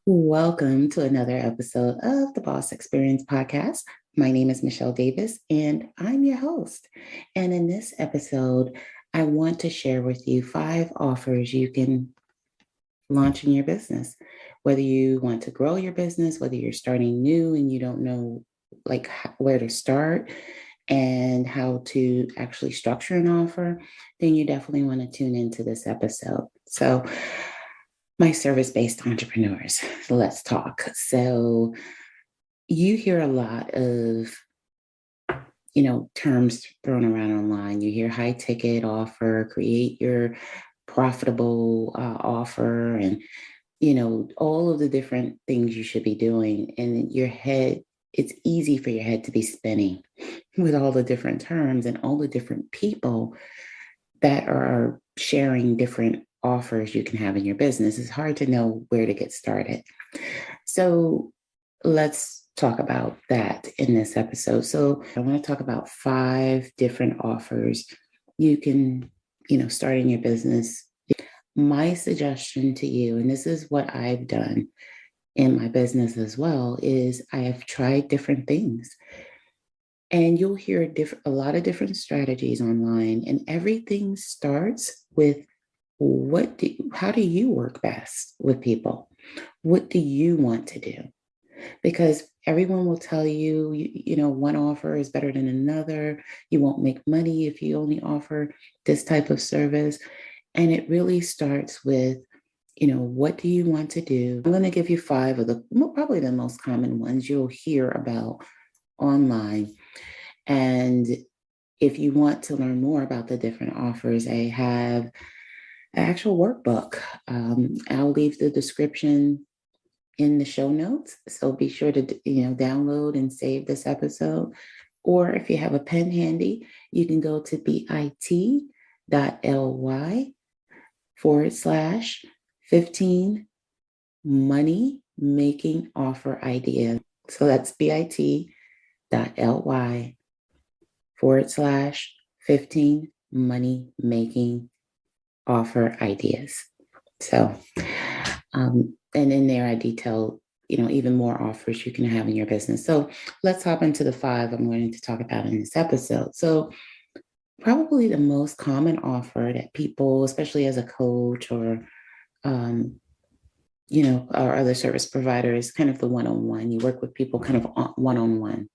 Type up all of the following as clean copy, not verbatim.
Welcome to another episode of the Boss Experience Podcast. My name is Michele Davis, and I'm your host. And in this episode, I want to share with you 5 offers you can launch in your business. Whether you want to grow your business, whether you're starting new and you don't know where to start and how to actually structure an offer, then you definitely want to tune into this episode. So, my service-based entrepreneurs. Let's talk. So you hear a lot of, terms thrown around online. You hear high ticket offer, create your profitable offer, and, all of the different things you should be doing. And your head, it's easy for your head to be spinning with all the different terms and all the different people that are sharing different offers you can have in your business. It's hard to know where to get started. So let's talk about that in this episode. So I want to talk about 5 different offers you can, start in your business. My suggestion to you, and this is what I've done in my business as well, is I have tried different things. And you'll hear a lot of different strategies online, and everything starts with how do you work best with people? What do you want to do? Because everyone will tell you, one offer is better than another. You won't make money if you only offer this type of service. And it really starts with, what do you want to do? I'm going to give you 5 of probably the most common ones you'll hear about online. And if you want to learn more about the different offers, I have an actual workbook. I'll leave the description in the show notes. So be sure to, download and save this episode. Or if you have a pen handy, you can go to bit.ly/15 money making offer ideas. So that's bit.ly/15 money making offer ideas. So, and in there I detail, even more offers you can have in your business. So let's hop into the 5 I'm going to talk about in this episode. So probably the most common offer that people, especially as a coach or, or other service providers, kind of the one-on-one. You work with people kind of one-on-one.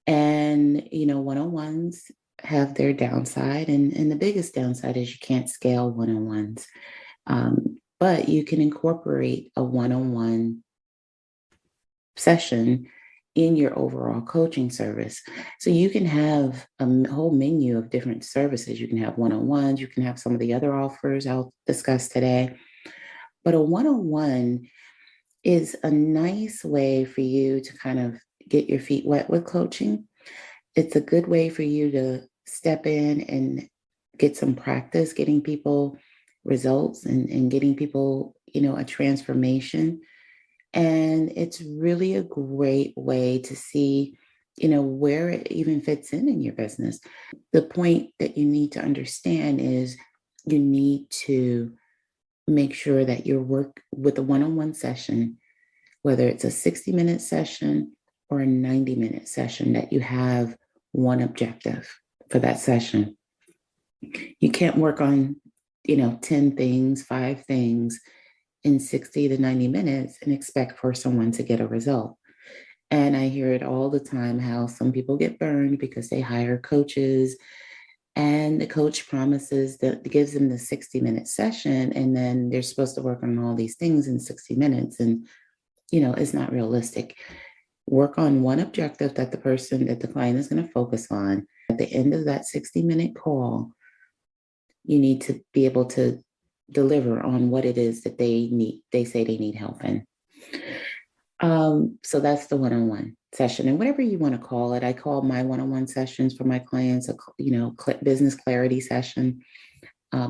And, one-on-ones have their downside. And the biggest downside is you can't scale one-on-ones. But you can incorporate a one-on-one session in your overall coaching service. So you can have a whole menu of different services. You can have one-on-ones. You can have some of the other offers I'll discuss today. But a one-on-one is a nice way for you to kind of get your feet wet with coaching. It's a good way for you to step in and get some practice, getting people results and getting people, a transformation. And it's really a great way to see, where it even fits in your business. The point that you need to understand is you need to make sure that your work with a one-on-one session, whether it's a 60-minute session or a 90-minute session, that you have one objective for that session. You can't work on, 10 things, 5 things in 60 to 90 minutes and expect for someone to get a result. And I hear it all the time how some people get burned because they hire coaches and the coach promises that gives them the 60-minute session, and then they're supposed to work on all these things in 60 minutes. And, it's not realistic. Work on one objective that the client is going to focus on. At the end of that 60-minute call, you need to be able to deliver on what it is that they say they need help in. So that's the one-on-one session, and whatever you want to call it. I call my one-on-one sessions for my clients business clarity session.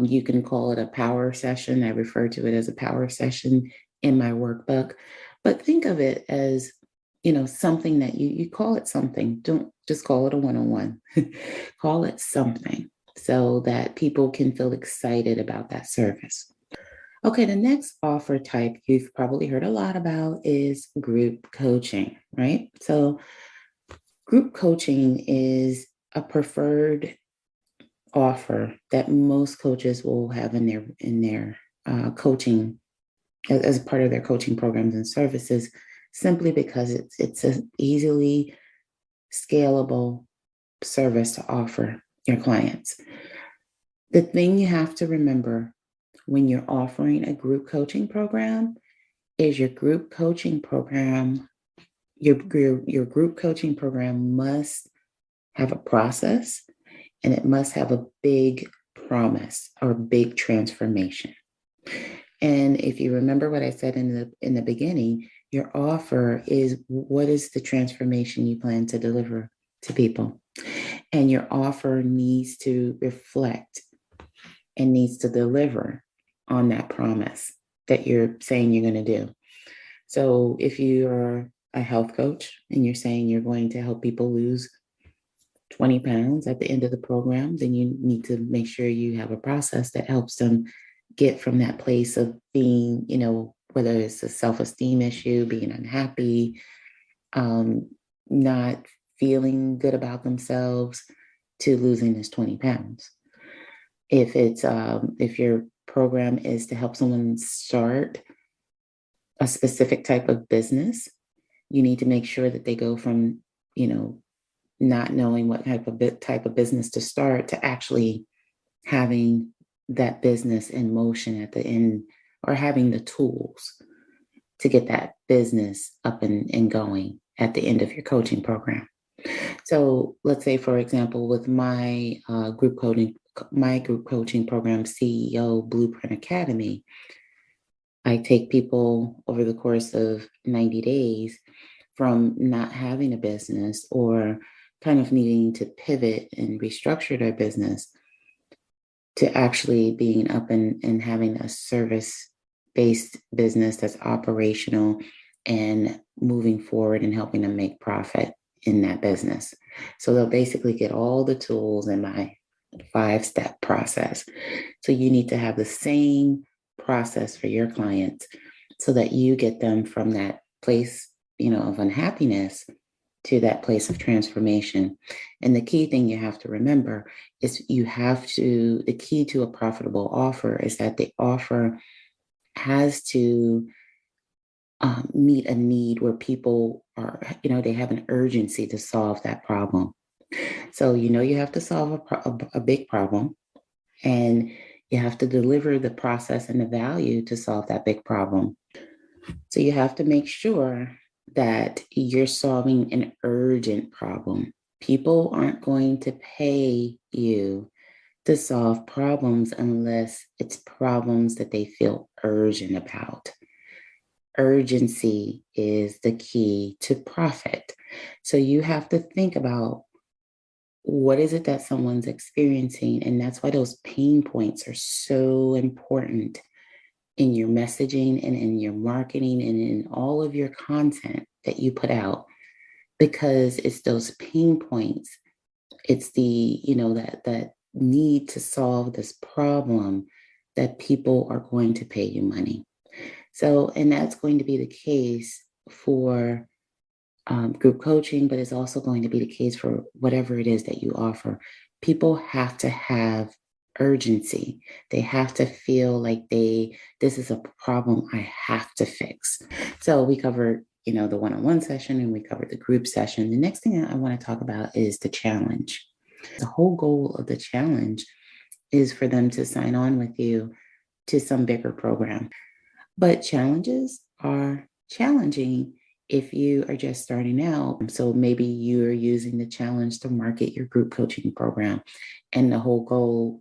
You can call it a power session. I refer to it as a power session in my workbook. But think of it as, something that you call it something. Don't just call it a one-on-one. Call it something so that people can feel excited about that service. Okay, the next offer type you've probably heard a lot about is group coaching, right? So, group coaching is a preferred offer that most coaches will have in their coaching as part of their coaching programs and services, simply because it's an easily scalable service to offer your clients. The thing you have to remember when you're offering a group coaching program is your group coaching program must have a process, and it must have a big promise or big transformation. And if you remember what I said in the beginning, your offer is what is the transformation you plan to deliver to people. And your offer needs to reflect and needs to deliver on that promise that you're saying you're going to do. So if you're a health coach and you're saying you're going to help people lose 20 pounds at the end of the program, then you need to make sure you have a process that helps them get from that place of being, whether it's a self-esteem issue, being unhappy, not feeling good about themselves, to losing this 20 pounds. If your program is to help someone start a specific type of business, you need to make sure that they go from, not knowing what type of business to start to actually having that business in motion at the end, or having the tools to get that business up and going at the end of your coaching program. So let's say, for example, with my group coaching program, CEO Blueprint Academy, I take people over the course of 90 days from not having a business or kind of needing to pivot and restructure their business to actually being up and having a service-based business that's operational and moving forward and helping them make profit in that business. So they'll basically get all the tools in my 5-step process. So you need to have the same process for your clients so that you get them from that place, of unhappiness to that place of transformation. And the key thing you have to remember is the key to a profitable offer is that the offer has to meet a need where people they have an urgency to solve that problem. So, you have to solve a big problem, and you have to deliver the process and the value to solve that big problem. So you have to make sure that you're solving an urgent problem. People aren't going to pay you to solve problems unless it's problems that they feel urgent about. Urgency is the key to profit. So you have to think about what is it that someone's experiencing, and that's why those pain points are so important in your messaging and in your marketing and in all of your content that you put out, because it's those pain points. It's that need to solve this problem that people are going to pay you money. So, and that's going to be the case for group coaching, but it's also going to be the case for whatever it is that you offer. People have to have urgency. They have to feel like this is a problem I have to fix. So we covered, the one-on-one session, and we covered the group session. The next thing I want to talk about is the challenge. The whole goal of the challenge is for them to sign on with you to some bigger program. But challenges are challenging if you are just starting out. So maybe you're using the challenge to market your group coaching program. And the whole goal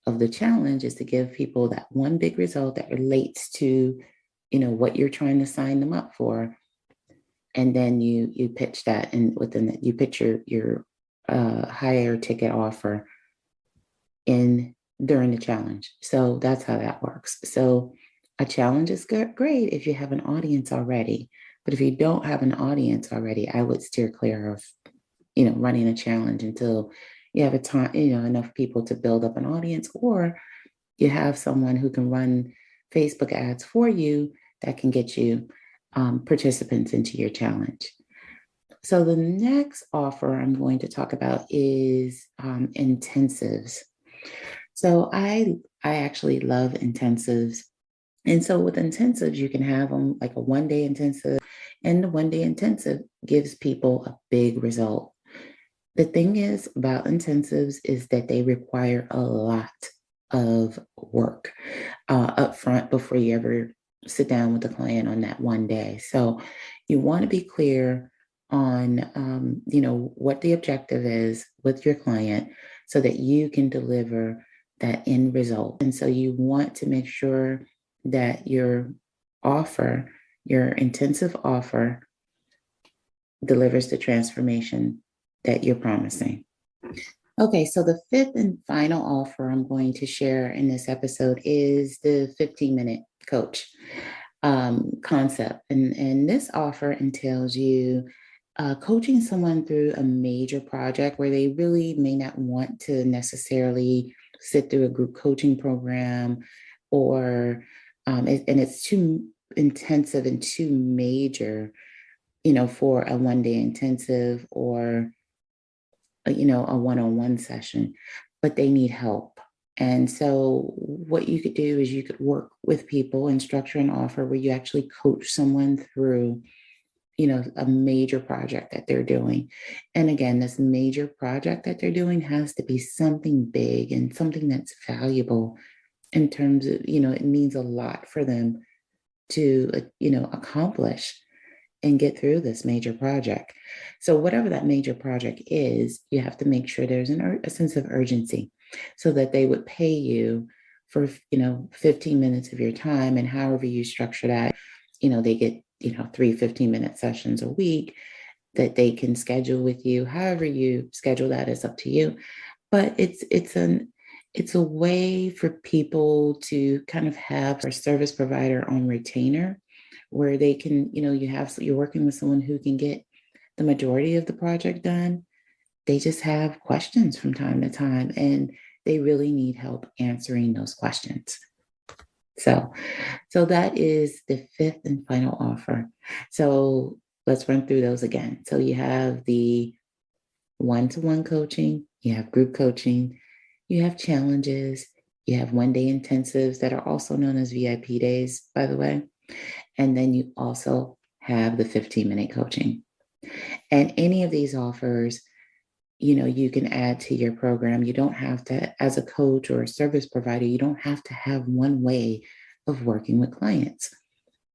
of the challenge is to give people that one big result that relates to, what you're trying to sign them up for. And then you pitch that, and within that, you pitch your higher ticket offer in during the challenge. So that's how that works. So a challenge is great if you have an audience already. But if you don't have an audience already, I would steer clear of, running a challenge until you have enough people to build up an audience, or you have someone who can run Facebook ads for you that can get you participants into your challenge. So the next offer I'm going to talk about is intensives. So I actually love intensives. And so with intensives, you can have them like a 1 day intensive, and the 1 day intensive gives people a big result. The thing is about intensives is that they require a lot of work up front before you ever sit down with the client on that 1 day. So you want to be clear on, what the objective is with your client so that you can deliver that end result. And so you want to make sure that your offer, your intensive offer, delivers the transformation that you're promising. Okay, so the fifth and final offer I'm going to share in this episode is the 15-minute coach concept. And this offer entails you coaching someone through a major project where they really may not want to necessarily sit through a group coaching program, or and it's too intensive and too major, for a 1 day intensive or a one-on-one session, but they need help. And so what you could do is you could work with people and structure an offer where you actually coach someone through, a major project that they're doing. And again, this major project that they're doing has to be something big and something that's valuable in terms of, it means a lot for them to, accomplish and get through this major project. So whatever that major project is, you have to make sure there's a sense of urgency so that they would pay you for, 15 minutes of your time, and however you structure that, they get, 3 15-minute sessions a week that they can schedule with you. However you schedule that is up to you. But it's a way for people to kind of have a service provider on retainer where they can, you're working with someone who can get the majority of the project done. They just have questions from time to time, and they really need help answering those questions. So that is the fifth and final offer. So let's run through those again. So you have the one-to-one coaching, you have group coaching, you have challenges, you have 1 day intensives that are also known as VIP days, by the way. And then you also have the 15-minute coaching. And any of these offers, you can add to your program. You don't have to, as a coach or a service provider, you don't have to have one way of working with clients.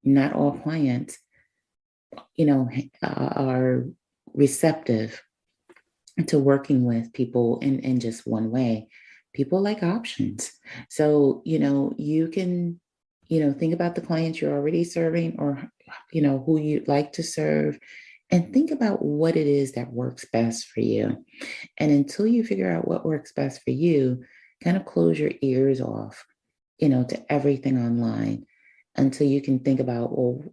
Not all clients, are receptive to working with people in just one way. People like options. So, you can, think about the clients you're already serving, or, who you'd like to serve, and think about what it is that works best for you. And until you figure out what works best for you, kind of close your ears off, to everything online until you can think about, well,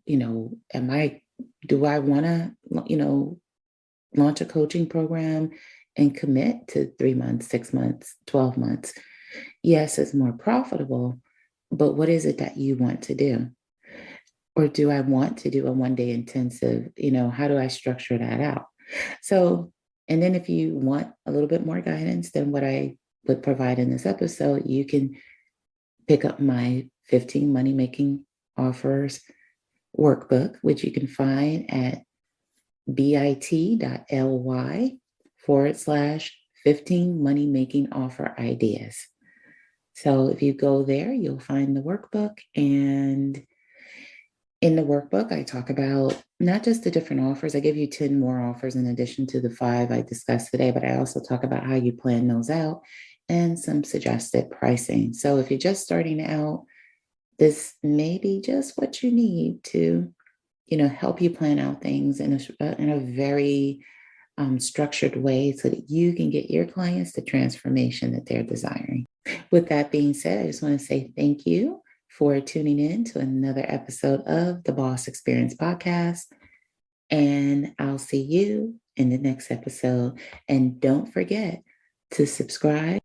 do I want to, launch a coaching program and commit to 3 months, 6 months, 12 months? Yes, it's more profitable, but what is it that you want to do? Or do I want to do a 1 day intensive? How do I structure that out? So, and then if you want a little bit more guidance than what I would provide in this episode, you can pick up my 15 money making offers workbook, which you can find at bit.ly/15 money making offer ideas. So if you go there, you'll find the workbook. And in the workbook, I talk about not just the different offers. I give you 10 more offers in addition to the 5 I discussed today, but I also talk about how you plan those out and some suggested pricing. So if you're just starting out, this may be just what you need to, help you plan out things in a very structured way so that you can get your clients the transformation that they're desiring. With that being said, I just want to say thank you for tuning in to another episode of the Boss Experience Podcast. And I'll see you in the next episode. And don't forget to subscribe